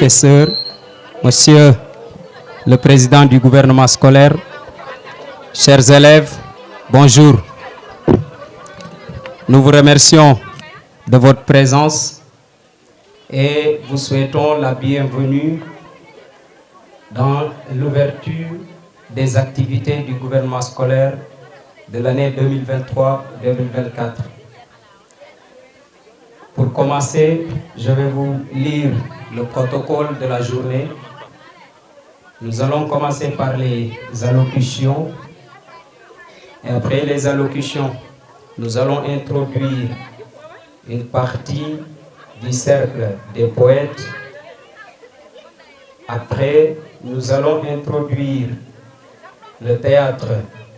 et sœurs, Monsieur le Président du gouvernement scolaire, chers élèves, bonjour. Nous vous remercions de votre présence et vous souhaitons la bienvenue dans l'ouverture des activités du gouvernement scolaire de l'année 2023-2024. Pour commencer, je vais vous lire le protocole de la journée. Nous allons commencer par les allocutions. Et après les allocutions, nous allons introduire une partie du cercle des poètes. Après, nous allons introduire le théâtre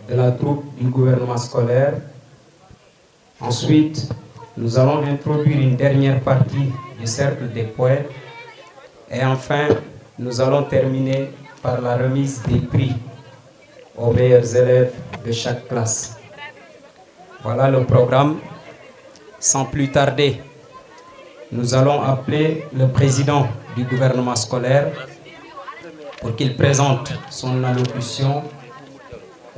de la troupe du gouvernement scolaire. Ensuite, nous allons introduire une dernière partie du cercle des poètes. Et enfin, nous allons terminer par la remise des prix aux meilleurs élèves de chaque classe. Voilà le programme. Sans plus tarder, nous allons appeler le président du gouvernement scolaire pour qu'il présente son allocution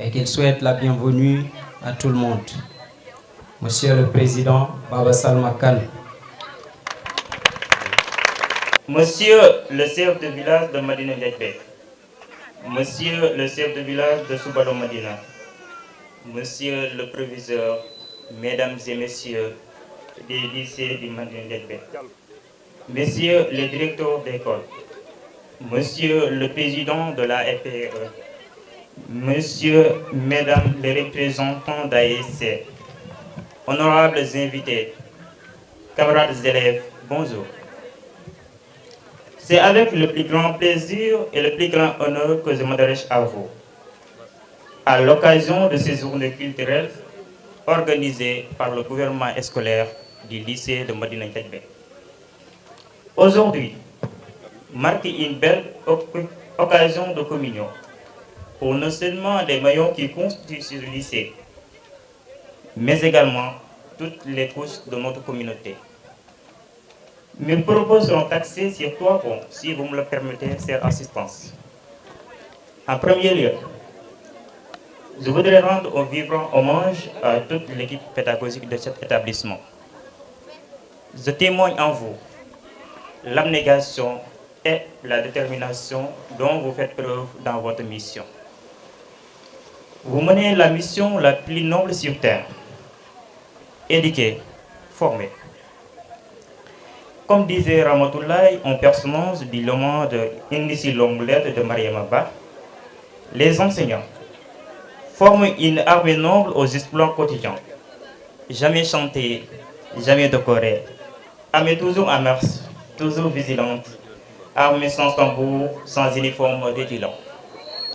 et qu'il souhaite la bienvenue à tout le monde. Monsieur le Président Baba Salma Kane. Monsieur le chef de village de Madina Ndiaye, Monsieur le chef de village de Soubalo Madina, Monsieur le proviseur, Mesdames et Messieurs des lycées du Madina Ndiaye, Messieurs les directeurs d'école, Monsieur le président de la FPE, Monsieur, Mesdames les représentants d'ASC, honorables invités, camarades élèves, bonjour. C'est avec le plus grand plaisir et le plus grand honneur que je m'adresse à vous, à l'occasion de ces journées culturelles organisées par le gouvernement scolaire du lycée de Madina Ndiaye. Aujourd'hui, marque une belle occasion de communion pour non seulement les maillons qui constituent ce lycée, mais également toutes les couches de notre communauté. Mes propos seront axés sur 3 points, si vous me le permettez, chère assistance. En premier lieu, je voudrais rendre un vibrant hommage à toute l'équipe pédagogique de cet établissement. Je témoigne en vous l'abnégation et la détermination dont vous faites preuve dans votre mission. Vous menez la mission la plus noble sur terre. Éduquer, former. Comme disait Ramatoulaye, un personnage du roman de Une si longue lettre de Mariama Ba, les enseignants forment une armée noble aux exploits quotidiens. Jamais chanter, jamais décorer, armée toujours en marche, toujours vigilante, armée sans tambour, sans uniforme défilant.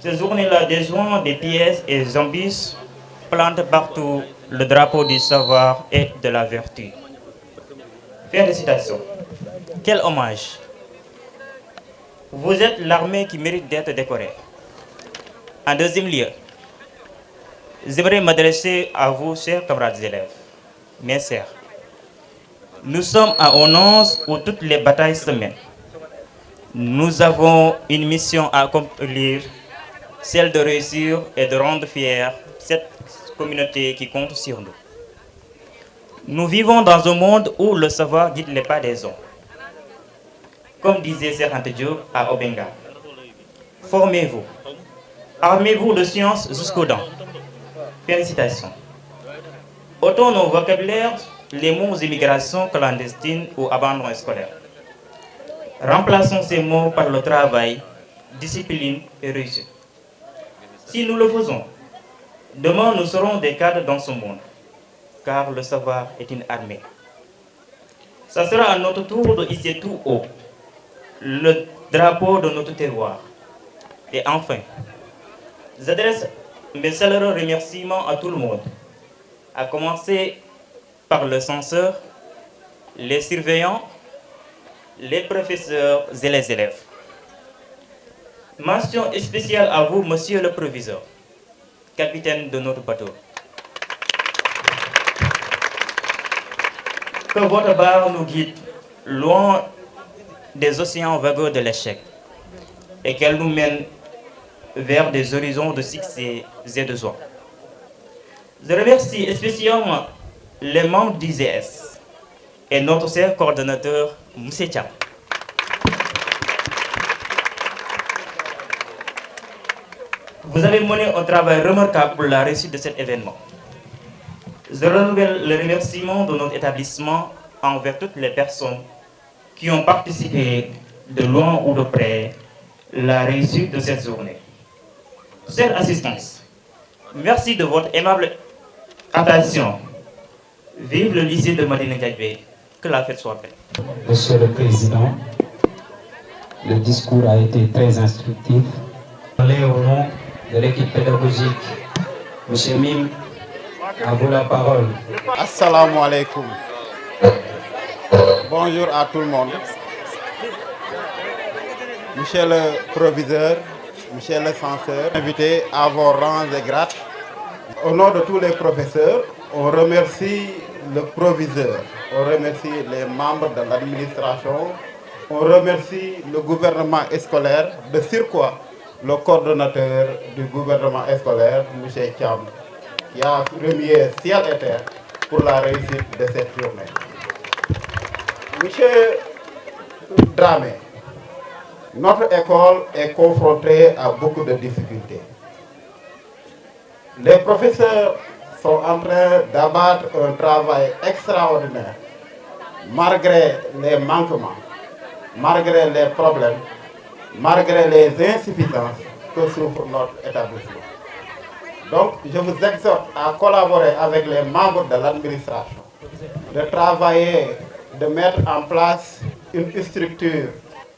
Ces journées-là déjoignent des pièces et zombies plantent partout le drapeau du savoir et de la vertu. Félicitations. Quel hommage. Vous êtes l'armée qui mérite d'être décorée. En deuxième lieu, j'aimerais m'adresser à vous, chers camarades élèves, mes sœurs. Nous sommes à un âge où toutes les batailles se mènent. Nous avons une mission à accomplir, celle de réussir et de rendre fière cette communauté qui compte sur nous. Nous vivons dans un monde où le savoir guide les pas des hommes. Comme disait Serhante Diop à Obenga, formez-vous, armez-vous de science jusqu'aux dents. Félicitations. Autant nos vocabulaires, les mots immigration clandestine ou abandon scolaire. Remplaçons ces mots par le travail, discipline et réussite. Si nous le faisons, demain nous serons des cadres dans ce monde, car le savoir est une armée. Ça sera à notre tour de hisser tout haut le drapeau de notre terroir. Et enfin, j'adresse mes chaleureux remerciements à tout le monde, à commencer par le censeur, les surveillants, les professeurs et les élèves. Mention spéciale à vous, monsieur le proviseur, capitaine de notre bateau. Que votre barre nous guide loin des océans vagueux de l'échec et qu'elle nous mène vers des horizons de succès et de joie. Je remercie spécialement les membres d'IGS et notre cher coordonnateur, M. Thiam. Vous avez mené un travail remarquable pour la réussite de cet événement. Je renouvelle le remerciement de notre établissement envers toutes les personnes qui ont participé de loin ou de près à la réussite de cette journée. Chère assistance, merci de votre aimable attention. Vive le lycée de Madina Ndiaye, que la fête soit belle. Monsieur le Président, le discours a été très instructif. Parler au nom de l'équipe pédagogique, Monsieur Mim, à vous la parole. Assalamu alaikum. Bonjour à tout le monde. Monsieur le proviseur, monsieur le censeur, invité à vos rangs et grades. Au nom de tous les professeurs, on remercie le proviseur, on remercie les membres de l'administration, on remercie le gouvernement scolaire, de surcroît le coordonnateur du gouvernement scolaire, M. Thiam, qui a remué ciel et terre pour la réussite de cette journée. Monsieur Dramé, notre école est confrontée à beaucoup de difficultés. Les professeurs sont en train d'abattre un travail extraordinaire, malgré les manquements, malgré les problèmes, malgré les insuffisances que souffre notre établissement. Donc, je vous exhorte à collaborer avec les membres de l'administration, de travailler, de mettre en place une structure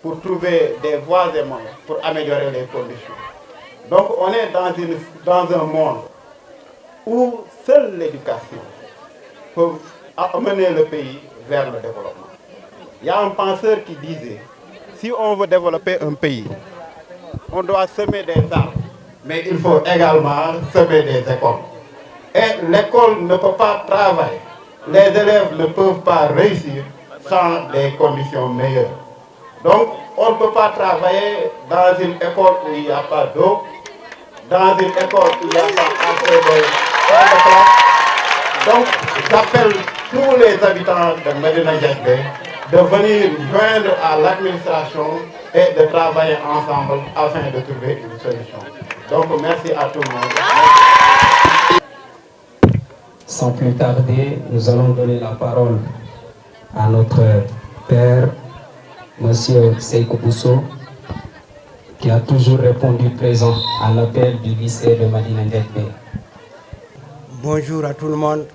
pour trouver des voies et moyens pour améliorer les conditions. Donc, on est dans un monde où seule l'éducation peut amener le pays vers le développement. Il y a un penseur qui disait, si on veut développer un pays, on doit semer des arbres, mais il faut également semer des écoles. Et l'école ne peut pas travailler, les élèves ne peuvent pas réussir sans des conditions meilleures. Donc, on ne peut pas travailler dans une école où il n'y a pas d'eau, dans une école où il n'y a pas assez de classe. Donc, j'appelle tous les habitants de Medina Ndiaye de venir joindre à l'administration et de travailler ensemble afin de trouver une solution. Donc, merci à tout le monde. Sans plus tarder, nous allons donner la parole à notre père, Monsieur Seiko Bousso, qui a toujours répondu présent à l'appel du lycée de Madina Ndiaye. Bonjour à tout le monde.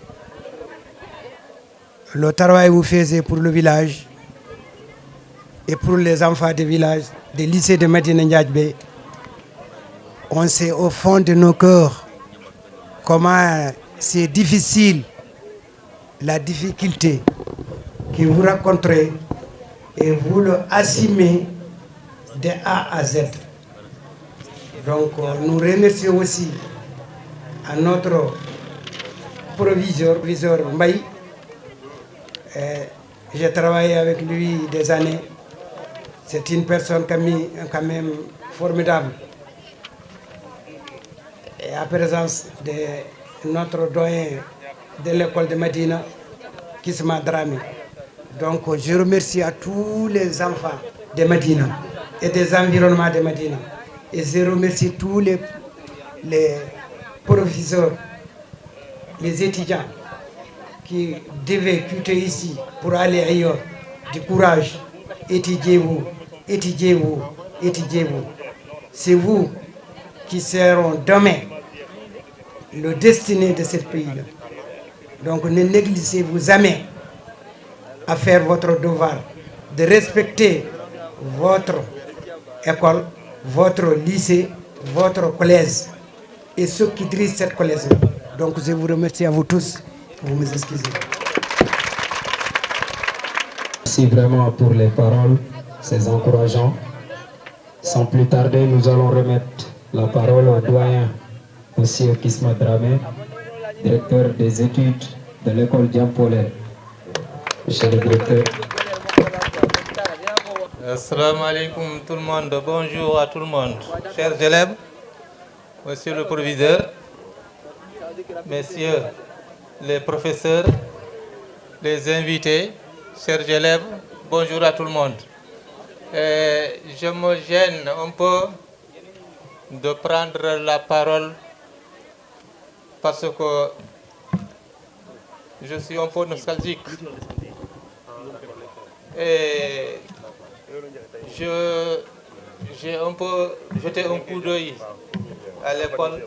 Le travail que vous faites pour le village et pour les enfants du village, des lycées de Madina Ndiaye, on sait au fond de nos cœurs comment c'est difficile, la difficulté que vous rencontrez et vous le assumez de A à Z. Donc nous remercions aussi à notre proviseur Mbaye. J'ai travaillé avec lui des années. C'est une personne quand même formidable. Et à présence de notre doyen de l'école de Medina, Kisma Dramé. Donc je remercie à tous les enfants de Medina et des environnements de Medina. Et je remercie tous les professeurs, les étudiants qui devaient quitter ici pour aller ailleurs. Du courage, étudiez-vous, étudiez-vous, étudiez-vous. C'est vous qui seront demain le destiné de ce pays-là. Donc ne négligez-vous jamais à faire votre devoir, de respecter votre école, votre lycée, votre collège et ceux qui dirigent cette collège. Donc je vous remercie à vous tous. Vous m'excusez. Merci vraiment pour les paroles, c'est encourageant. Sans plus tarder, nous allons remettre la parole au doyen, M. Kisma Dramé, directeur des études de l'école Diampolais. Monsieur le directeur. Assalamu alaikum tout le monde, bonjour à tout le monde. Chers élèves, monsieur le proviseur, messieurs les professeurs, les invités, chers élèves, bonjour à tout le monde. Je me gêne un peu de prendre la parole parce que je suis un peu nostalgique. Et j'ai un peu jeté un coup d'œil à l'école.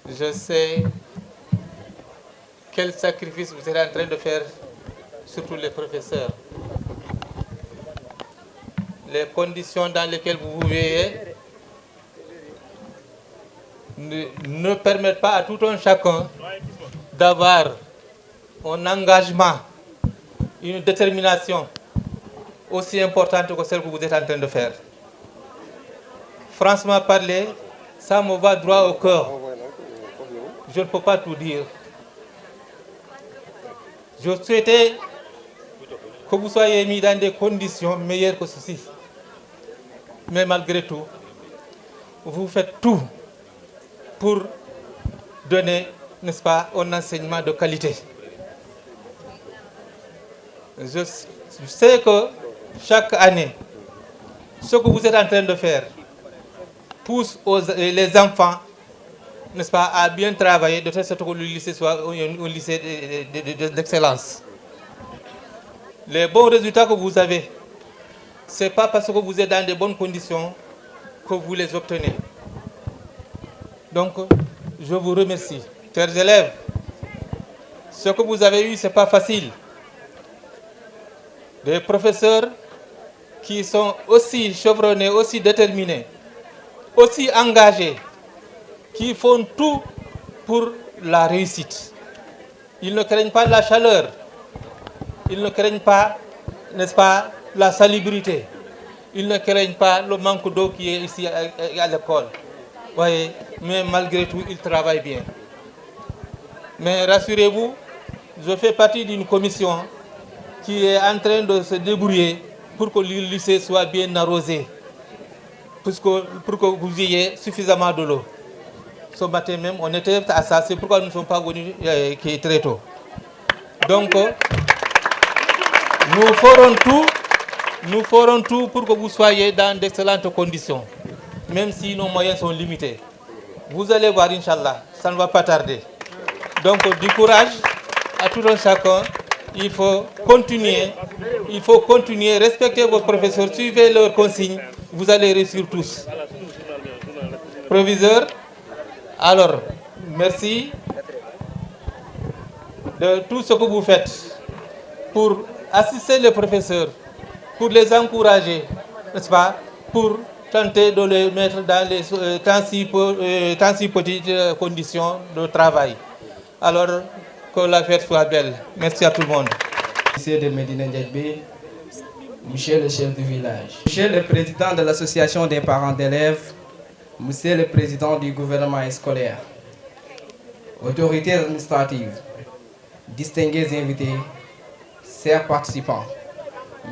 Je sais quel sacrifice vous êtes en train de faire, surtout les professeurs. Les conditions dans lesquelles vous vivez ne permettent pas à tout un chacun d'avoir un engagement, une détermination aussi importante que celle que vous êtes en train de faire. Franchement parler, ça me va droit au cœur. Je ne peux pas tout dire. Je souhaitais que vous soyez mis dans des conditions meilleures que ceci. Mais malgré tout, vous faites tout pour donner, n'est-ce pas, un enseignement de qualité. Je sais que chaque année, ce que vous êtes en train de faire pousse les enfants, n'est-ce pas, à bien travailler de telle sorte que le lycée soit un lycée d'excellence. Les bons résultats que vous avez, ce n'est pas parce que vous êtes dans de bonnes conditions que vous les obtenez. Donc, je vous remercie. Chers élèves, ce que vous avez eu, ce n'est pas facile. Des professeurs qui sont aussi chevronnés, aussi déterminés, aussi engagés, qui font tout pour la réussite. Ils ne craignent pas la chaleur, ils ne craignent pas, n'est-ce pas, la salubrité, ils ne craignent pas le manque d'eau qui est ici à l'école. Voyez, mais malgré tout, ils travaillent bien. Mais rassurez-vous, je fais partie d'une commission qui est en train de se débrouiller pour que le lycée soit bien arrosé, pour que vous ayez suffisamment de l'eau. Ce matin même, on était à ça, c'est pourquoi nous ne sommes pas venus très tôt. Donc, nous ferons tout pour que vous soyez dans d'excellentes conditions, même si nos moyens sont limités. Vous allez voir, Inch'Allah, ça ne va pas tarder. Donc, du courage à tout un chacun. Il faut continuer, respectez vos professeurs, suivez leurs consignes, vous allez réussir tous. Proviseur, alors, merci de tout ce que vous faites pour assister les professeurs, pour les encourager, n'est-ce pas, pour tenter de les mettre dans les tant si petites conditions de travail. Alors, que la fête soit belle. Merci à tout le monde. Monsieur de Médina Ndiaye, monsieur le chef du village, monsieur le président de l'association des parents d'élèves, monsieur le président du gouvernement scolaire, autorités administratives, distingués invités, chers participants,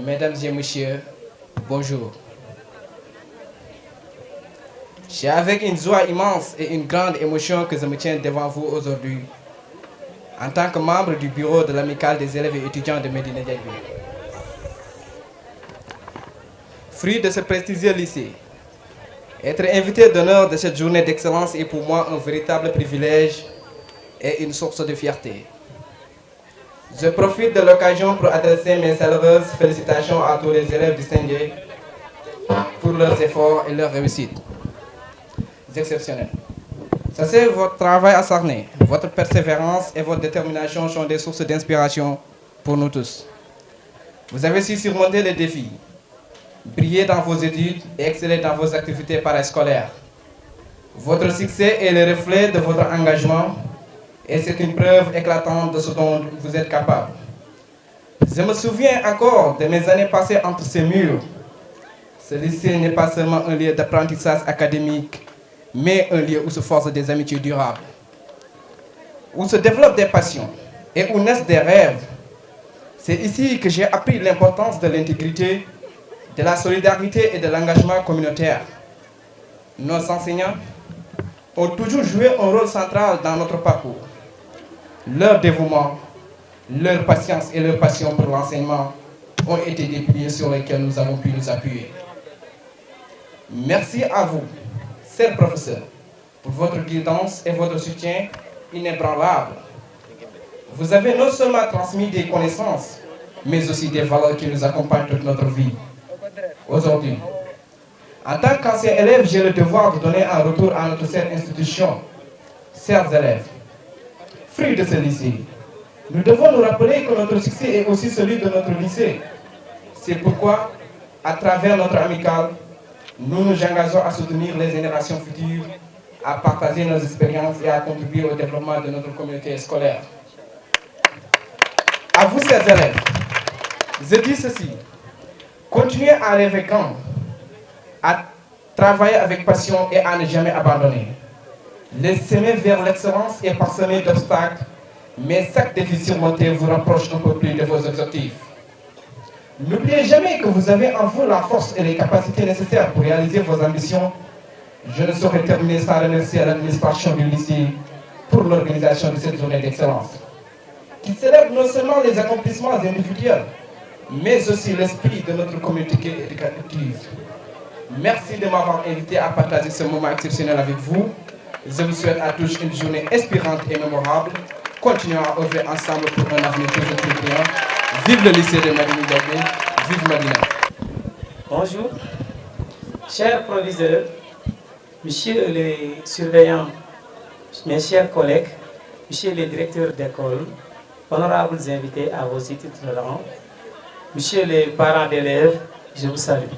mesdames et messieurs, bonjour. C'est avec une joie immense et une grande émotion que je me tiens devant vous aujourd'hui, en tant que membre du bureau de l'amicale des élèves et étudiants de Médina Ndiaye. Fruit de ce prestigieux lycée, être invité d'honneur de cette journée d'excellence est pour moi un véritable privilège et une source de fierté. Je profite de l'occasion pour adresser mes chaleureuses félicitations à tous les élèves distingués pour leurs efforts et leurs réussites exceptionnelles. Sachez votre travail acharné, votre persévérance et votre détermination sont des sources d'inspiration pour nous tous. Vous avez su surmonter les défis, briller dans vos études et exceller dans vos activités parascolaires. Votre succès est le reflet de votre engagement et c'est une preuve éclatante de ce dont vous êtes capable. Je me souviens encore de mes années passées entre ces murs. Ce lycée n'est pas seulement un lieu d'apprentissage académique, mais un lieu où se forgent des amitiés durables, où se développent des passions et où naissent des rêves. C'est ici que j'ai appris l'importance de l'intégrité, de la solidarité et de l'engagement communautaire. Nos enseignants ont toujours joué un rôle central dans notre parcours. Leur dévouement, leur patience et leur passion pour l'enseignement ont été des piliers sur lesquels nous avons pu nous appuyer. Merci à vous, chers professeurs, pour votre guidance et votre soutien inébranlable. Vous avez non seulement transmis des connaissances, mais aussi des valeurs qui nous accompagnent toute notre vie. Aujourd'hui, en tant qu'ancien élève, j'ai le devoir de donner un retour à notre chère institution. Chers élèves, fruits de ce lycée, nous devons nous rappeler que notre succès est aussi celui de notre lycée. C'est pourquoi, à travers notre amicale, nous nous engageons à soutenir les générations futures, à partager nos expériences et à contribuer au développement de notre communauté scolaire. À vous, chers élèves, je dis ceci. Continuez à rêver grand, à travailler avec passion et à ne jamais abandonner. Les semer vers l'excellence est parsemé d'obstacles, mais chaque défi surmonté vous rapproche un peu plus de vos objectifs. N'oubliez jamais que vous avez en vous la force et les capacités nécessaires pour réaliser vos ambitions. Je ne saurais terminer sans remercier l'administration du lycée pour l'organisation de cette journée d'excellence, qui célèbre non seulement les accomplissements individuels, mais aussi l'esprit de notre communauté éducative. Merci de m'avoir invité à partager ce moment exceptionnel avec vous. Je vous souhaite à tous une journée inspirante et mémorable. Continuons à œuvrer ensemble pour un avenir toujours plus brillant. Vive le lycée de Madina Diaby, vive Madina. Bonjour, chers proviseurs, messieurs les surveillants, mes chers collègues, messieurs les directeurs d'école, honorables invités à vos titres de rang, messieurs les parents d'élèves, je vous salue.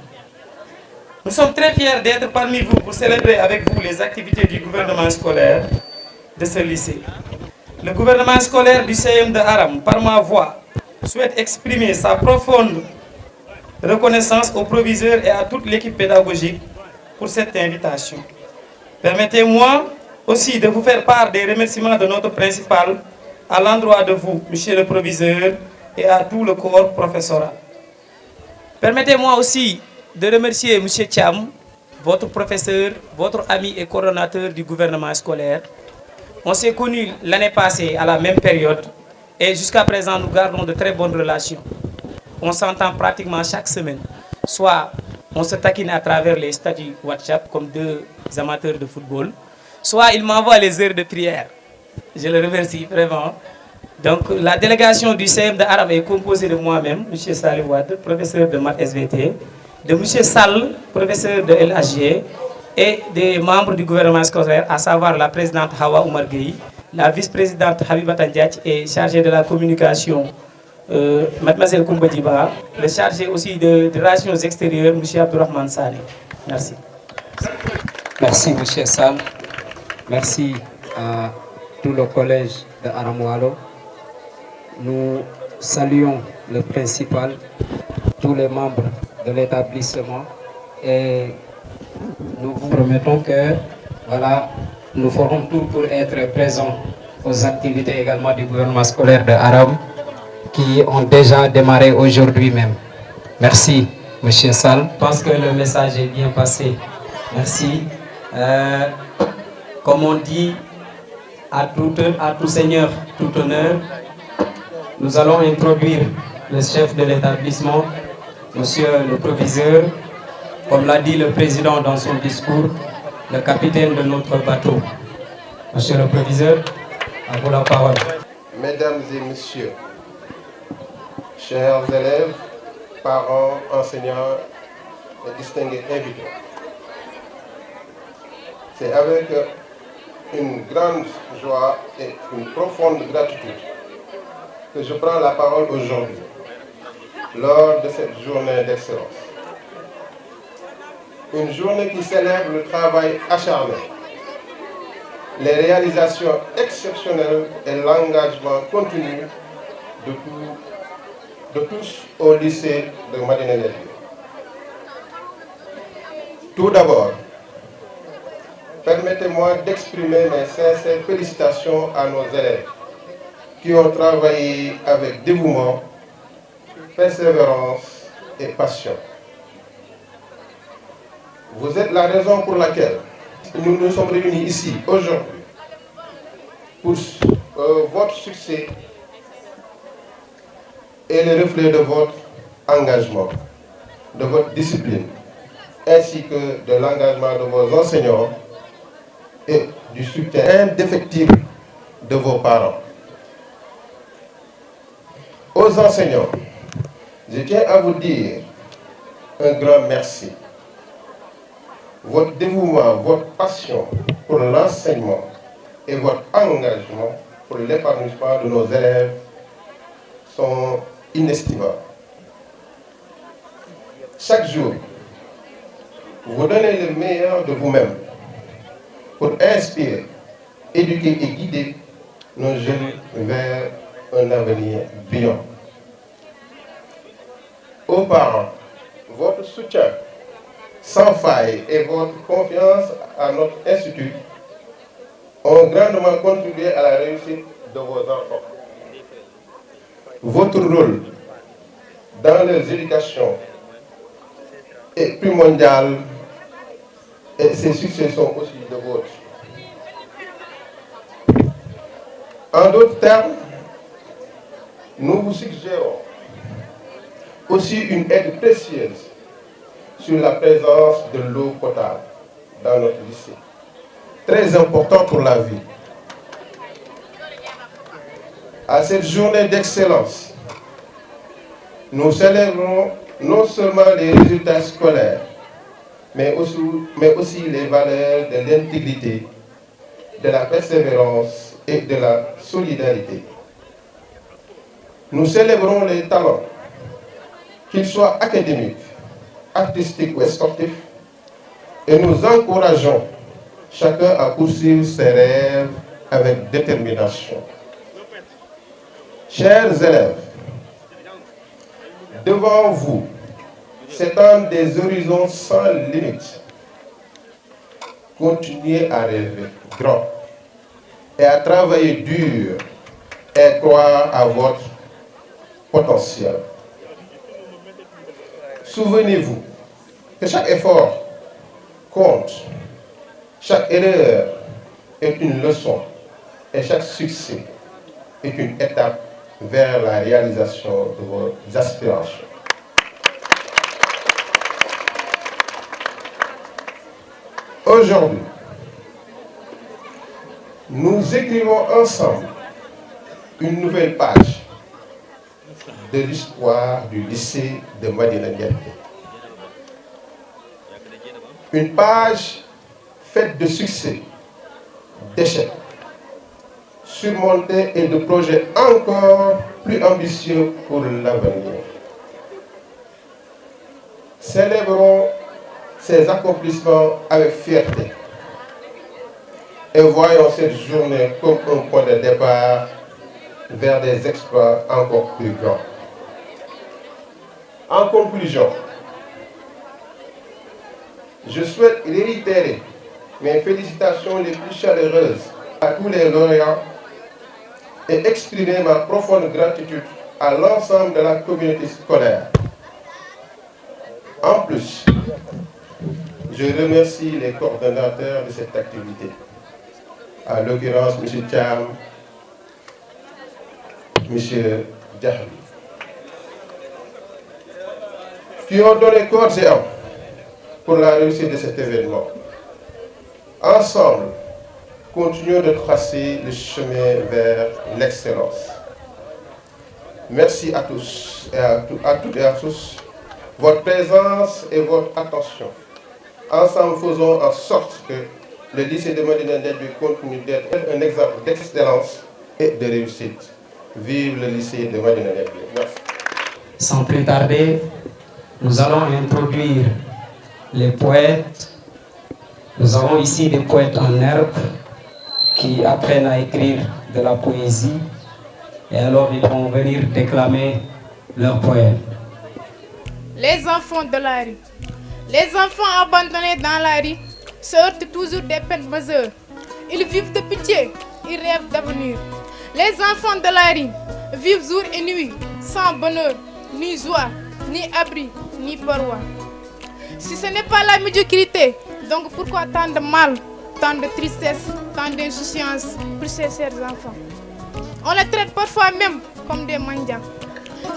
Nous sommes très fiers d'être parmi vous pour célébrer avec vous les activités du gouvernement scolaire de ce lycée. Le gouvernement scolaire du CM de Aram, par ma voix, souhaite exprimer sa profonde reconnaissance aux proviseurs et à toute l'équipe pédagogique pour cette invitation. Permettez-moi aussi de vous faire part des remerciements de notre principal à l'endroit de vous, monsieur le proviseur, et à tout le corps professoral. Permettez-moi aussi de remercier M. Thiam, votre professeur, votre ami et coordonnateur du gouvernement scolaire. On s'est connus l'année passée à la même période et jusqu'à présent nous gardons de très bonnes relations. On s'entend pratiquement chaque semaine. Soit on se taquine à travers les statuts WhatsApp comme deux amateurs de football, soit il m'envoie les heures de prière. Je le remercie vraiment. Donc la délégation du CM de Aram est composée de moi-même, M. Salih Wade, professeur de maths SVT, de M. Sall, professeur de LHG, et des membres du gouvernement scolaire, à savoir la présidente Hawa Oumar Gueye, la vice-présidente Habibata Ndiaye et chargée de la communication, mademoiselle Koumba Diba, le chargé aussi de relations extérieures, M. Abdourahmane Sane. Merci. Merci M. Sall. Merci à tout le collège de Aramoualo. Nous saluons le principal, tous les membres de l'établissement et nous vous promettons que voilà, nous ferons tout pour être présents aux activités également du gouvernement scolaire de Aram qui ont déjà démarré aujourd'hui même. Merci M. Sall. Je pense que le message est bien passé. Merci. Comme on dit, à tout seigneur, tout honneur, nous allons introduire le chef de l'établissement, monsieur le proviseur, comme l'a dit le président dans son discours, le capitaine de notre bateau. Monsieur le proviseur, à vous la parole. Mesdames et messieurs, chers élèves, parents, enseignants et distingués invités, c'est avec une grande joie et une profonde gratitude que je prends la parole aujourd'hui, lors de cette journée d'excellence. Une journée qui célèbre le travail acharné, les réalisations exceptionnelles et l'engagement continu de tous au lycée de Madina Diaby. Tout d'abord, permettez-moi d'exprimer mes sincères félicitations à nos élèves qui ont travaillé avec dévouement persévérance et passion. Vous êtes la raison pour laquelle nous nous sommes réunis ici aujourd'hui pour votre succès est le reflet de votre engagement, de votre discipline, ainsi que de l'engagement de vos enseignants et du soutien indéfectible de vos parents. Aux enseignants, je tiens à vous dire un grand merci. Votre dévouement, votre passion pour l'enseignement et votre engagement pour l'épanouissement de nos élèves sont inestimables. Chaque jour, vous donnez le meilleur de vous-même pour inspirer, éduquer et guider nos jeunes vers un avenir brillant. Aux parents, votre soutien sans faille et votre confiance à notre institut ont grandement contribué à la réussite de vos enfants. Votre rôle dans leur éducation est primordial et ces succès sont aussi de vôtres. En d'autres termes, nous vous suggérons aussi une aide précieuse sur la présence de l'eau potable dans notre lycée. Très important pour la vie. À cette journée d'excellence, nous célébrons non seulement les résultats scolaires, mais aussi les valeurs de l'intégrité, de la persévérance et de la solidarité. Nous célébrons les talents, qu'ils soient académiques, artistiques ou sportifs, et nous encourageons chacun à poursuivre ses rêves avec détermination. Chers élèves, devant vous s'étendent des horizons sans limite. Continuez à rêver grand et à travailler dur et croire à votre potentiel. Souvenez-vous que chaque effort compte, chaque erreur est une leçon et chaque succès est une étape vers la réalisation de vos aspirations. Aujourd'hui, nous écrivons ensemble une nouvelle page de l'histoire du lycée de Madina Ndiaye. Une page faite de succès, d'échecs, surmontée et de projets encore plus ambitieux pour l'avenir. Célébrons ces accomplissements avec fierté et voyons cette journée comme un point de départ vers des exploits encore plus grands. En conclusion, je souhaite réitérer mes félicitations les plus chaleureuses à tous les lauréats et exprimer ma profonde gratitude à l'ensemble de la communauté scolaire. En plus, je remercie les coordonnateurs de cette activité, à l'occurrence M. Thiam, M. Diahli, qui ont donné corps et âme pour la réussite de cet événement. Ensemble, continuons de tracer le chemin vers l'excellence. Merci à tous et à toutes et à tous, votre présence et votre attention. Ensemble, faisons en sorte que le lycée de Madina Ndiaye continue d'être un exemple d'excellence et de réussite. Vive le lycée de Madina Ndiaye. Merci. Sans plus tarder, nous allons introduire les poètes. Nous avons ici des poètes en herbe qui apprennent à écrire de la poésie et alors ils vont venir déclamer leurs poèmes. Les enfants de la rue. Les enfants abandonnés dans la rue se heurtent toujours des peines majeures. Ils vivent de pitié, ils rêvent d'avenir. Les enfants de la rue vivent jour et nuit, sans bonheur ni joie, ni abri, ni paroi. Si ce n'est pas la médiocrité, donc pourquoi tant de mal, tant de tristesse, tant d'insouciance pour ces chers enfants? On les traite parfois même comme des mendiants.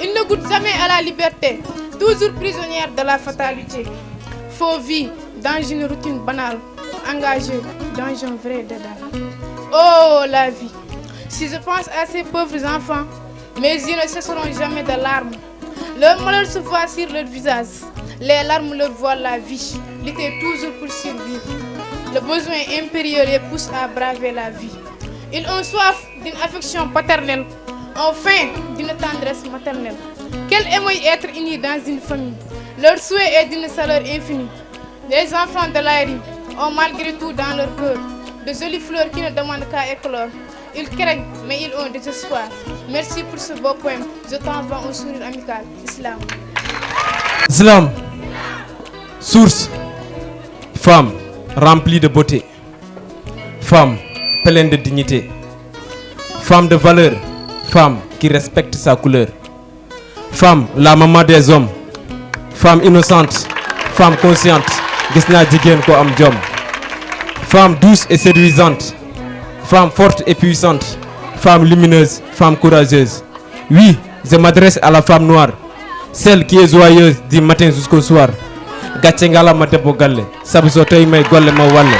Ils ne goûtent jamais à la liberté, toujours prisonnières de la fatalité. Faut vivre dans une routine banale, engagée dans un vrai dédale. Oh la vie! Si je pense à ces pauvres enfants, mes yeux ne cesseront jamais de larmes. Leur malheur se voit sur leur visage. Les larmes leur voilent la vie, lutter toujours pour survivre. Le besoin impérieux les pousse à braver la vie. Ils ont soif d'une affection paternelle, ont faim d'une tendresse maternelle. Quel émoï être unis dans une famille. Leur souhait est d'une chaleur infinie. Les enfants de la rue ont malgré tout dans leur cœur de jolies fleurs qui ne demandent qu'à éclore. Ils craignent, mais ils ont des espoirs. Merci pour ce beau poème. Je t'envoie un sourire amical. Islam. Islam, source, femme remplie de beauté, femme pleine de dignité, femme de valeur, femme qui respecte sa couleur, femme la maman des hommes, femme innocente, femme consciente, gis naa jigéen ko am jom, femme douce et séduisante, femme forte et puissante, femme lumineuse, femme courageuse. Oui, je m'adresse à la femme noire, celle qui est joyeuse du matin jusqu'au soir. Gàcce ngalama debbo galle, sabu so tawi may golle ma walle.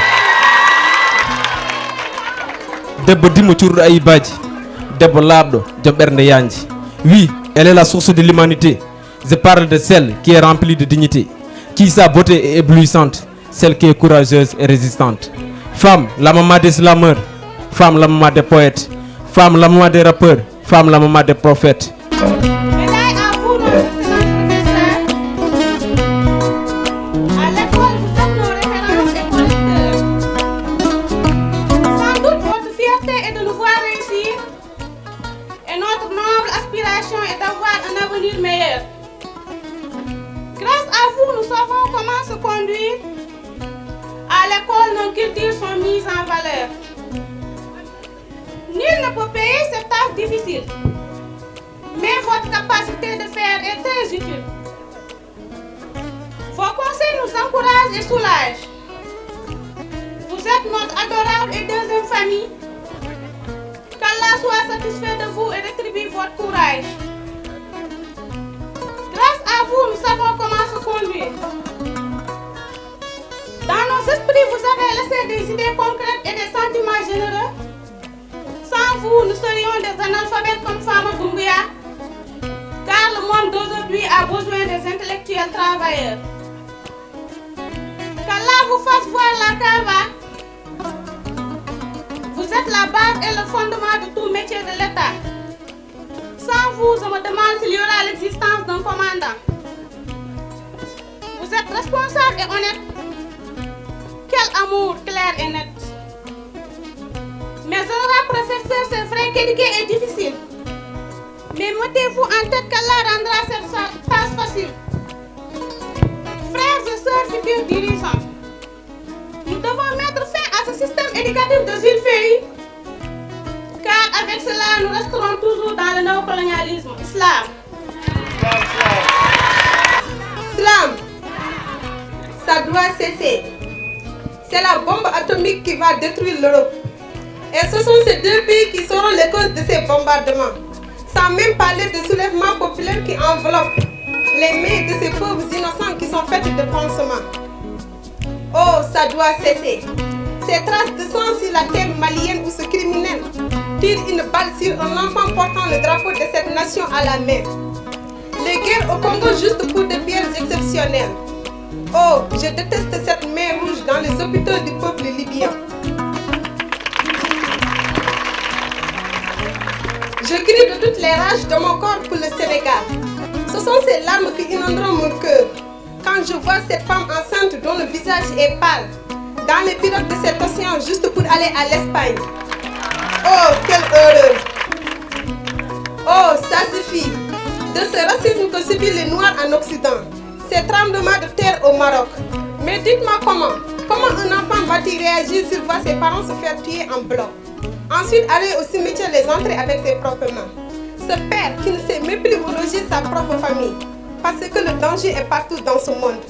Debbo dimmo curɗo ayibaji, debbo laaɓɗo jom ɓernde yanji. Oui, elle est la source de l'humanité. Je parle de celle qui est remplie de dignité, qui sa beauté est éblouissante, celle qui est courageuse et résistante. Femme, la maman des slameurs, femme, la maman des poètes, femme, la maman des rappeurs, femme, la maman des prophètes. Grâce à vous, nous savons comment se conduire. À l'école, nos cultures sont mises en valeur. Nul ne peut payer cette tâche difficile. Mais votre capacité de faire est très utile. Vos conseils nous encouragent et soulagent. Vous êtes notre adorable et deuxième famille. Qu'Allah soit satisfait de vous et rétribue votre courage. Grâce à vous, nous savons comment se conduire. Dans nos esprits, vous avez laissé des idées concrètes et des sentiments généreux. Sans vous, nous serions des analphabètes comme Fama Doumbouya, car le monde d'aujourd'hui a besoin des intellectuels travailleurs. Qu'Allah vous fasse voir la Kaaba. Vous êtes la base et le fondement de tout métier de l'État. Sans vous, je me demande s'il y aura l'existence d'un commandant. Vous êtes responsable et honnête. Quel amour clair et net. Mes honorables professeurs, c'est vrai qu'éduquer est difficile. Mais mettez-vous en tête qu'Allah rendra cette tâche facile. Frères et sœurs futurs dirigeants, nous devons mettre fin à ce système éducatif de Jules Ferry. Car avec cela, nous resterons toujours dans le néocolonialisme. Islam. Islam, ça doit cesser. C'est la bombe atomique qui va détruire l'Europe. Et ce sont ces deux pays qui seront les causes de ces bombardements. Sans même parler de soulèvements populaires qui enveloppent les mains de ces pauvres innocents qui sont faits de pansements. Oh, ça doit cesser. Ces traces de sang sur la terre malienne où ce criminel tire une balle sur un enfant portant le drapeau de cette nation à la main. Les guerres au Congo juste pour des pierres exceptionnelles. Oh, je déteste cette main rouge dans les hôpitaux du peuple libyen. Je crie de toutes les rages de mon corps pour le Sénégal. Ce sont ces larmes qui inonderont mon cœur quand je vois cette femme enceinte dont le visage est pâle dans les pirogues de cet océan juste pour aller à l'Espagne. Oh, quelle horreur! Oh, ça suffit de ce racisme que subissent les Noirs en Occident, ces tremblements de terre au Maroc. Mais dites-moi comment un enfant va-t-il réagir s'il voit ses parents se faire tuer en bloc? Ensuite, aller au cimetière les entrer avec ses propres mains. Ce père qui ne sait même plus où loger sa propre famille, parce que le danger est partout dans ce monde.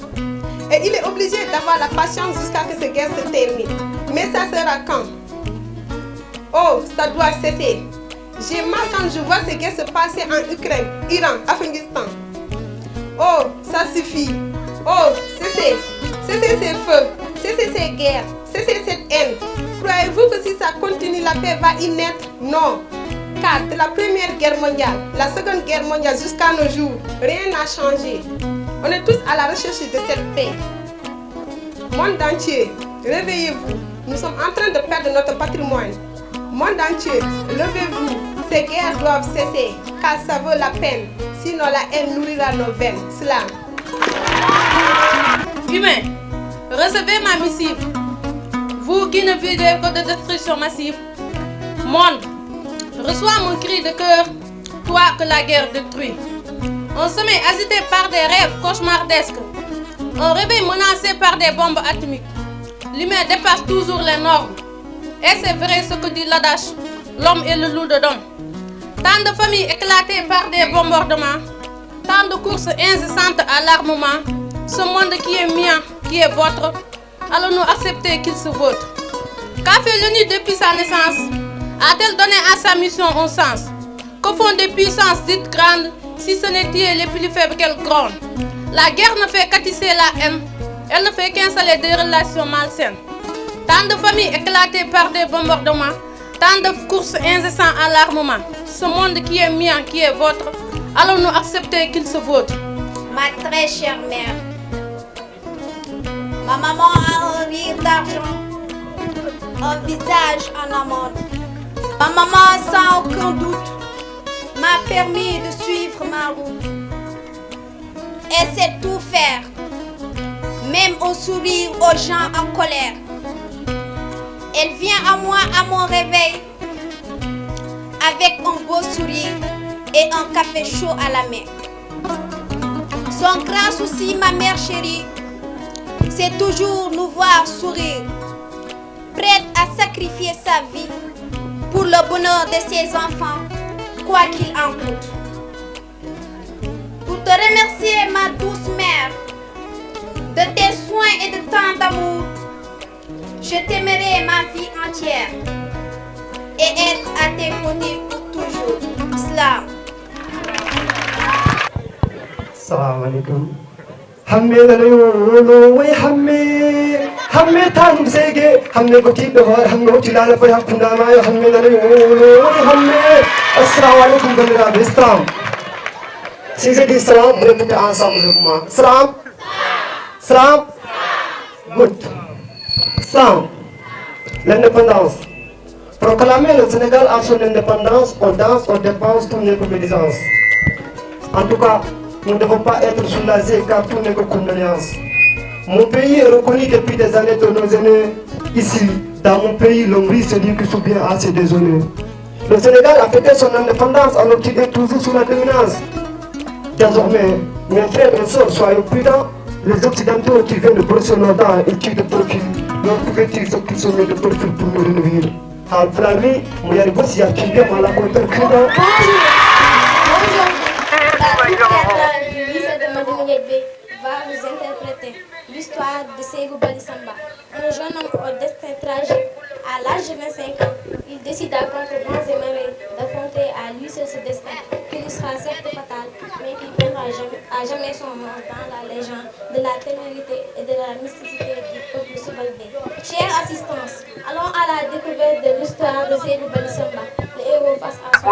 Et il est obligé d'avoir la patience jusqu'à ce que cette guerre se termine. Mais ça sera quand? Oh, ça doit cesser. J'ai mal quand je vois ces guerres se passer en Ukraine, Iran, Afghanistan. Oh, ça suffit. Oh, cessez. Cessez ces feux. Cessez ces guerres. Cessez cette haine. Croyez-vous que si ça continue, la paix va y naître? Non. Car de la Première Guerre mondiale, la Seconde Guerre mondiale jusqu'à nos jours, rien n'a changé. On est tous à la recherche de cette paix. Monde entier, réveillez-vous. Nous sommes en train de perdre notre patrimoine. Monde entier, levez-vous. Ces guerres doivent cesser, car ça vaut la peine. Sinon la haine nourrira nos veines. Slam. Humains, recevez ma missive. Vous qui ne vivez que de destruction massive. Monde, reçois mon cri de cœur, toi que la guerre détruit. Un sommeil agité par des rêves cauchemardesques. Un réveil menacé par des bombes atomiques. L'humain dépasse toujours les normes. Et c'est vrai ce que dit l'adage, l'homme est le loup de Dom. Tant de familles éclatées par des bombardements. Tant de courses incessantes à l'armement. Ce monde qui est mien, qui est votre, allons-nous accepter qu'il se vote? Qu'a fait l'ONU depuis sa naissance? A-t-elle donné à sa mission un sens? Que font des puissances dites grandes, si ce n'est tuer les plus faibles qu'elles grondent? La guerre ne fait qu'attiser la haine, elle ne fait qu'installer des relations malsaines. Tant de familles éclatées par des bombardements, tant de courses incessantes à l'armement. Ce monde qui est mien, qui est votre, allons-nous accepter qu'il se vote? Ma très chère mère, ma maman a un rire d'argent, un visage en amande. Ma maman, sans aucun doute, m'a permis de suivre ma route. Elle sait tout faire, même au sourire aux gens en colère. Elle vient à moi à mon réveil, avec un beau sourire et un café chaud à la main. Son grand souci, ma mère chérie, c'est toujours nous voir sourire, prête à sacrifier sa vie pour le bonheur de ses enfants, quoi qu'il en coûte. Pour te remercier, ma douce mère, de tes soins et de tant d'amour, je t'aimerai ma vie entière et être à tes côtés pour toujours. Islam. Salam alaikum. Hamme dalayo way hamme tan sege hamme goti do hamme tilala fa hakuna ma hamme dalayo way hamme. Assalamu alaikum bandira Islam. Si je dis salam, vous répétez ensemble avec moi. Salam. Salam. Good. Salam. L'indépendance. Proclamer le Sénégal à son indépendance, on danse, on dépense, tout n'est que médisance. En tout cas, nous ne devons pas être soulagés car tout n'est que condoléances. Mon pays est reconnu depuis des années de nos aînés. Ici, dans mon pays, l'homme riche c'est lui qui souvient à ses désolés. Le Sénégal a fêté son indépendance alors qu'il est toujours sous la dominance. Désormais, mes frères et sœurs, soyez prudents. Les Occidentaux qui viennent de brosser nos dents et qui de profil, leur couverture ce qu'ils sont mis de profil pour nous réunir. En plein nuit, il y a des bosses, il y a qui vient à la contre prudent. Le lycée de Madinguebe va vous interpréter l'histoire de Seydou Bali Samba, un jeune homme au destin tragique. À l'âge de 25 ans, il décida contre vents et marées d'affronter à lui seul ce destin, qui lui sera certes fatal, mais qui prendra à jamais son nom dans la légende de la ténérité et de la mysticité du peuple subalbé. Chère assistance, allons à la découverte de l'histoire de Seydou Bali Samba, le héros face à son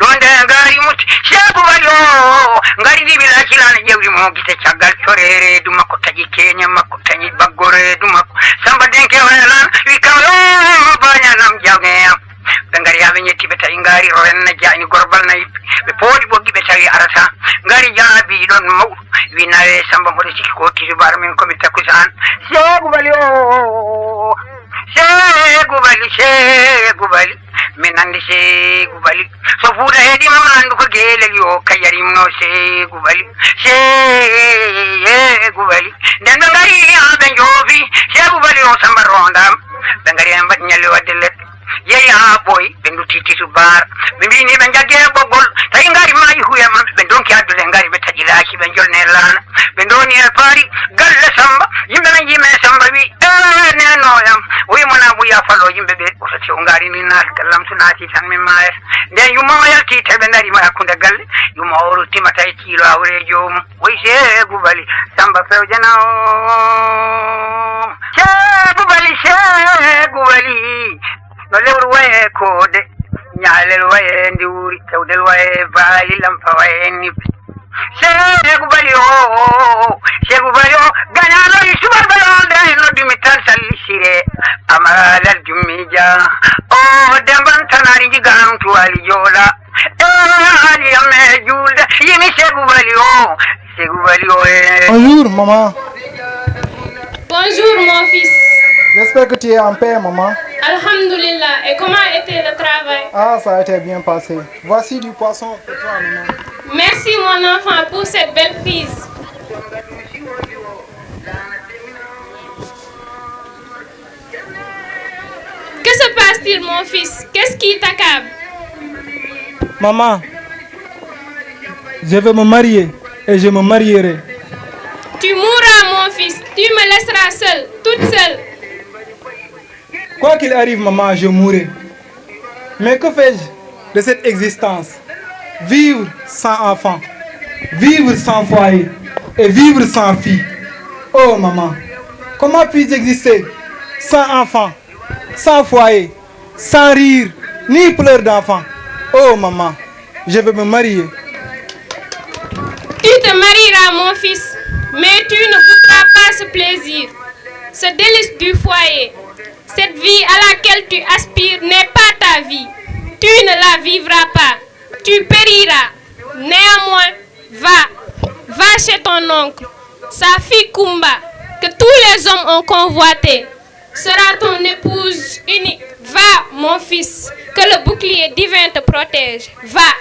Don't jewti Cheikh Walio ngari di bila kilana jewdi mo gite caggal torere duma ko taji kenya makko taji baggore duma samba denke wala wi kamlo banya nam jawne ngari yabe nyeti be tay ngari roen na jaani gorbal na be podi boggi be tay arata ngari jaabi don maw wi nawe samba mo ci ko ti bar min ko mi takusan Cheikh Walio Cheikh Wali min andi Cheikh Wali so fuuda heedi mama andu ko gelel yo kayarim no Cheikh Wali den ngari abe jofi Cheikh Wali o samba rondam be ngari en bad nyalli wadde let yeyi ha boy be nduti titu bar be mbini be jagge bogol tay ngari mayi huyam be donki addude ngari be tajilaki be jolne lana be doni e pari galle samba yimbe na yime samba wi ne no yam wi mona bu ya falo yimbe be ko ci ngari ni nat kallam sunati tan mi maye den yuma yalti tebe ndari ma akunda galle yuma oru timata e kilo awre jom wi Cheikh Wali samba few jana Cheikh Wali no lewru waye kode nyaalel waye ndiwuri tewdel waye baali lampa waye nibbi Cheikh Wali ganano isubar balonde no dumi tan sallishire amalal jummija o demban tanari jigam tuwali jola ali ame julde yimi Cheikh Wali Bonjour maman. Bonjour mon fils. J'espère que tu es en paix maman. Alhamdulillah. Et comment était le travail? Ah, ça a été bien passé. Voici du poisson pour toi maman. Merci mon enfant pour cette belle prise. Que se passe-t-il mon fils? Qu'est-ce qui t'accable? Maman, je vais me marier et je me marierai. Tu mourras mon fils. Tu me laisseras seule, toute seule. Quoi qu'il arrive maman, je mourrai. Mais que fais-je de cette existence? Vivre sans enfant, vivre sans foyer et vivre sans fille. Oh maman, comment puis-je exister sans enfant, sans foyer, sans rire, ni pleurs d'enfant? Oh maman, je vais me marier. Tu te marieras mon fils, mais tu ne goûteras pas ce plaisir, ce délice du foyer. Cette vie à laquelle tu aspires n'est pas ta vie. Tu ne la vivras pas. Tu périras. Néanmoins, va chez ton oncle. Sa fille Kumba, que tous les hommes ont convoité, sera ton épouse unique. Va, mon fils, que le bouclier divin te protège. Va.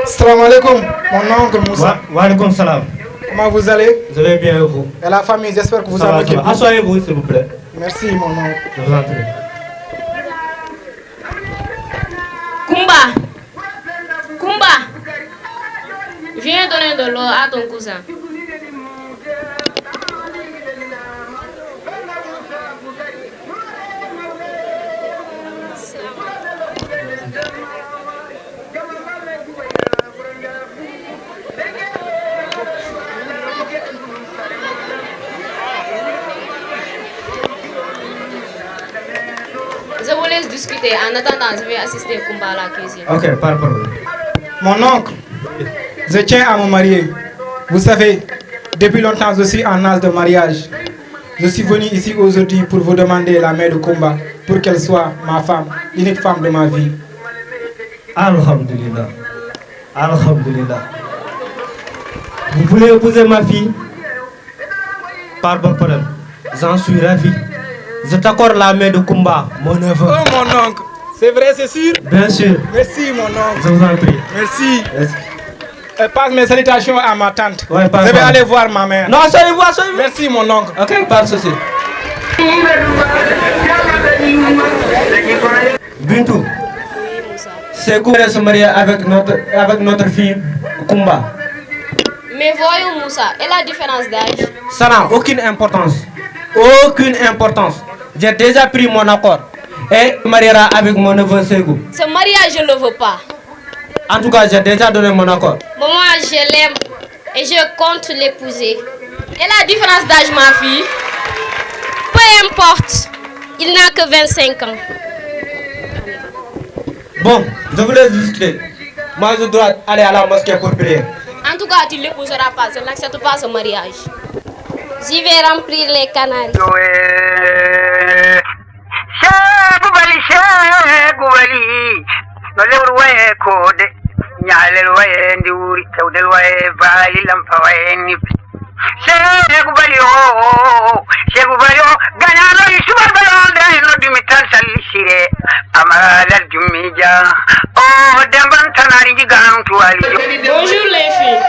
Salam alaikum, mon oncle Moussa. Wa alaikum salam. Comment vous allez? Je vais bien et vous? Et la famille, j'espère que vous Ça va, avez ça va. Asseyez-vous s'il vous plaît. Merci mon oncle. Je vous en prie. Kumba, viens donner de l'eau à ton cousin. Je vous laisse discuter. En attendant, je vais assister Kumba à la cuisine. Ok, pas de problème. Mon oncle, je tiens à me marier. Vous savez, depuis longtemps je suis en âge de mariage. Je suis venu ici aujourd'hui pour vous demander la main de Kumba pour qu'elle soit ma femme, l'unique femme de ma vie. Alhamdulillah. Alhamdulillah. Vous voulez épouser ma fille? Pas de problème. J'en suis ravi. Je t'accorde la main de Kumba, mon neveu. Oh mon oncle, c'est vrai, c'est sûr? Bien sûr. Merci mon oncle. Je vous en prie. Merci. Passe mes salutations à ma tante. Ouais, je vais aller voir ma mère. Non, asseyez-vous, asseyez-vous. Merci mon oncle. Ok, pas de souci. Bintou, c'est comment se marier avec notre fille Kumba? Mais voyons Moussa, et la différence d'âge? Ça n'a aucune importance. Aucune importance. J'ai déjà pris mon accord et je marierai avec mon neveu Ségou. Ce mariage, je ne le veux pas. En tout cas, j'ai déjà donné mon accord. Maman, je l'aime et je compte l'épouser. Et la différence d'âge, ma fille? Peu importe, il n'a que 25 ans. Bon, je vous laisse discuter. Moi, je dois aller à la mosquée pour prier. En tout cas, tu ne l'épouseras pas, je n'accepte pas ce mariage. J'y vais remplir les canaries. Bonjour les filles,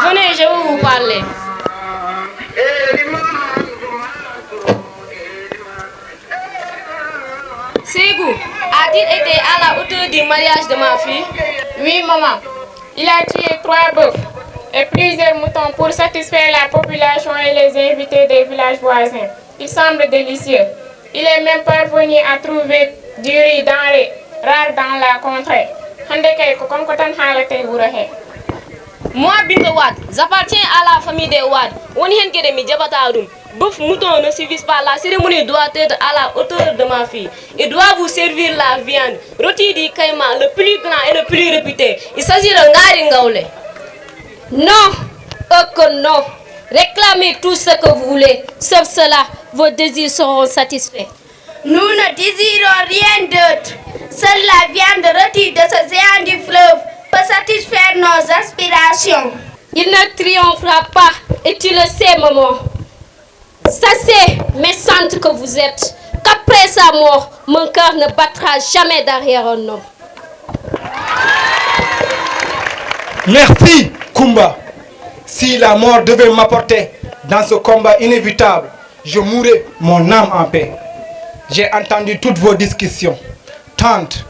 venez, je vais vous parler. Ségou, a-t-il été à la hauteur du mariage de ma fille? Oui, maman. Il a tué 3 bœufs et plusieurs moutons pour satisfaire la population et les invités des villages voisins. Il semble délicieux. Il est même parvenu à trouver du riz denrée rare dans la contrée. Moi, Bingo Wad, j'appartiens à la famille des Wad. On y a des Djabatarum. Bouf mouton ne suffit pas. La cérémonie doit être à la hauteur de ma fille. Il doit vous servir la viande. Rôti di Kaima, le plus grand et le plus réputé. Il s'agit d'un garingaoulé. Non, que non. Réclamez tout ce que vous voulez. Sauf cela, vos désirs seront satisfaits. Nous ne désirons rien d'autre. Seule la viande rôtie de ce géant du fleuve peut satisfaire nos aspirations. Il ne triomphera pas, et tu le sais, maman. Sachez, méchante que vous êtes, qu'après sa mort, mon cœur ne battra jamais derrière un homme. Merci, Kumba. Si la mort devait m'apporter dans ce combat inévitable, je mourrai mon âme en paix. J'ai entendu toutes vos discussions. Tante,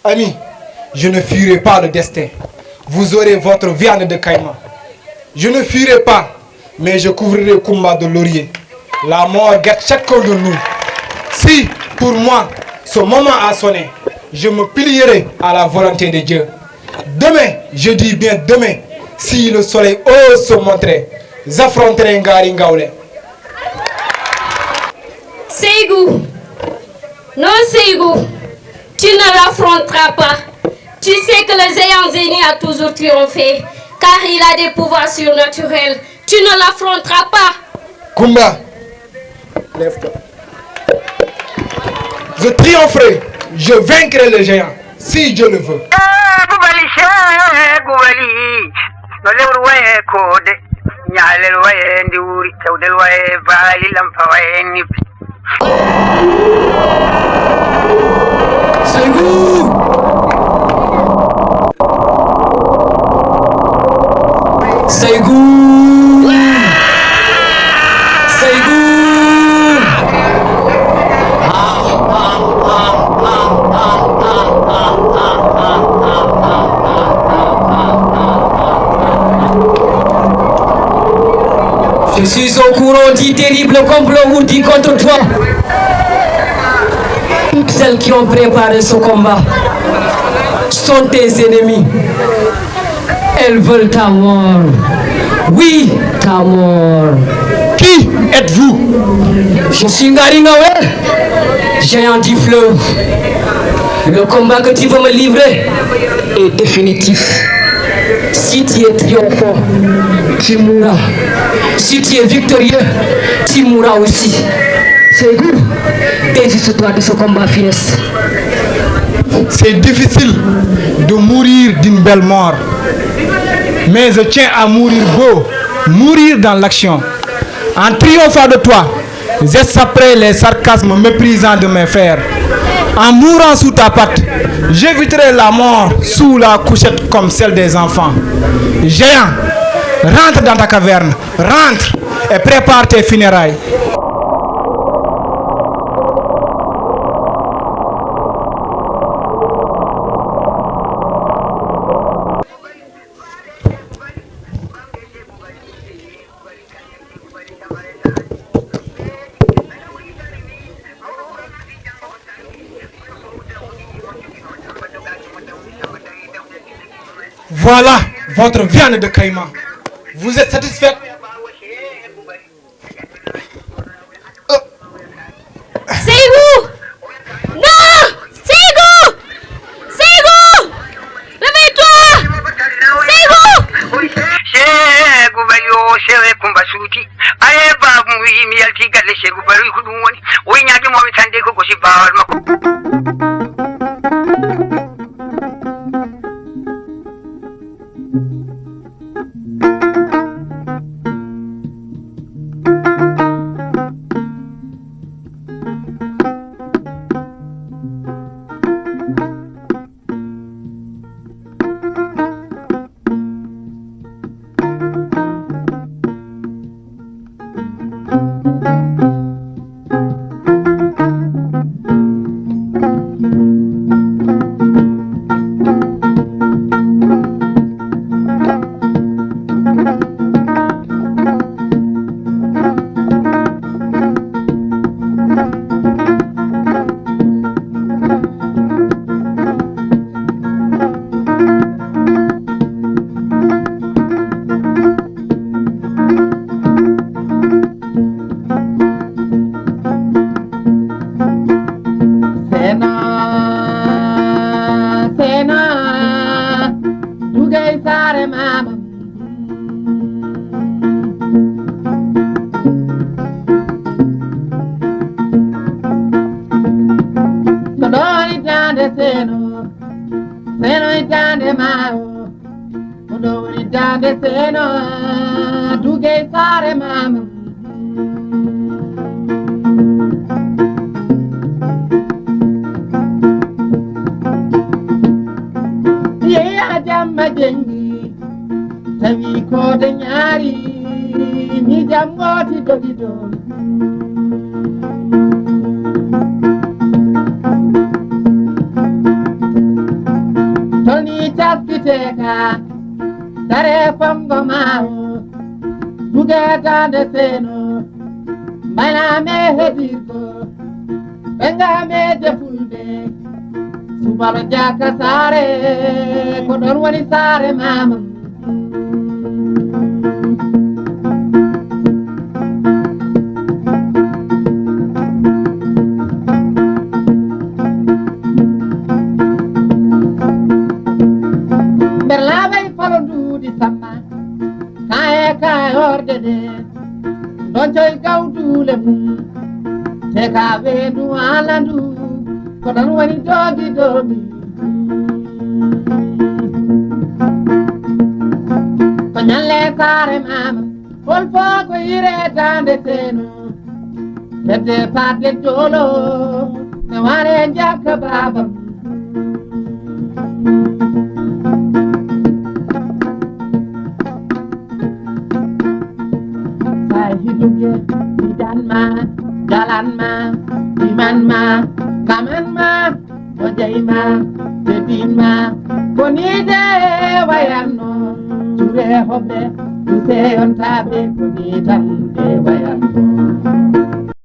amis, je ne fuirai pas le destin. Vous aurez votre viande de caïman. Je ne fuirai pas, mais je couvrirai Kumba de laurier. La mort guette chacun de nous. Si, pour moi, ce moment a sonné, je me plierai à la volonté de Dieu. Demain, je dis bien demain, si le soleil ose se montrer, j'affronterai Ngari Ngaoulé. Ségou, non Ségou, tu ne l'affronteras pas. Tu sais que le géant Zéni a toujours triomphé, car il a des pouvoirs surnaturels. Tu ne l'affronteras pas. Kumba, lève-toi. Je triompherai, je vaincrai le géant, si Dieu le veut. Ségou! Ségou! Ségou! Je suis au courant du terrible complot ourdi contre toi. Toutes celles qui ont préparé ce combat sont tes ennemis. Elles veulent ta mort. Oui, ta mort. Qui êtes-vous? Je suis Ngari Ngaoulé, géant du fleuve. Le combat que tu veux me livrer est définitif. Si tu es triomphant, tu mourras. Si tu es victorieux, tu mourras aussi. Ségou, désiste-toi de ce combat funeste. C'est difficile de mourir d'une belle mort. Mais je tiens à mourir beau, mourir dans l'action. En triomphant de toi, j'escaperai les sarcasmes méprisants de mes frères. En mourant sous ta patte, j'éviterai la mort sous la couchette comme celle des enfants. Géant, rentre dans ta caverne, rentre et prépare tes funérailles. Voilà votre viande de caïman. Vous êtes satisfaite? Seydou! Non! Seydou! Seydou! Réveille-toi! Seydou! Sheikh Bayo Sheikh Kumba Suti aye babu mi yalti galle Sheikh Bayo ko dum woni o nyaade mo mi tande ko gosi bawal makko. Jaka sare ko don woni sare mama berla bay falo dudi sama kay orde de don joy gawdule mum te ka be du alandu ko don woni dogi dogi Nyalle kare mama, ol fogo ire tande seno. Mette padle jolo, ne wane jaka baba. Sai hiduge, bidan ma, jalan ma, iman ma, kaman ma, ojai ma, jebin ma, bonide wayano. Ture hobe, use on tabe, kuni tan de wayan.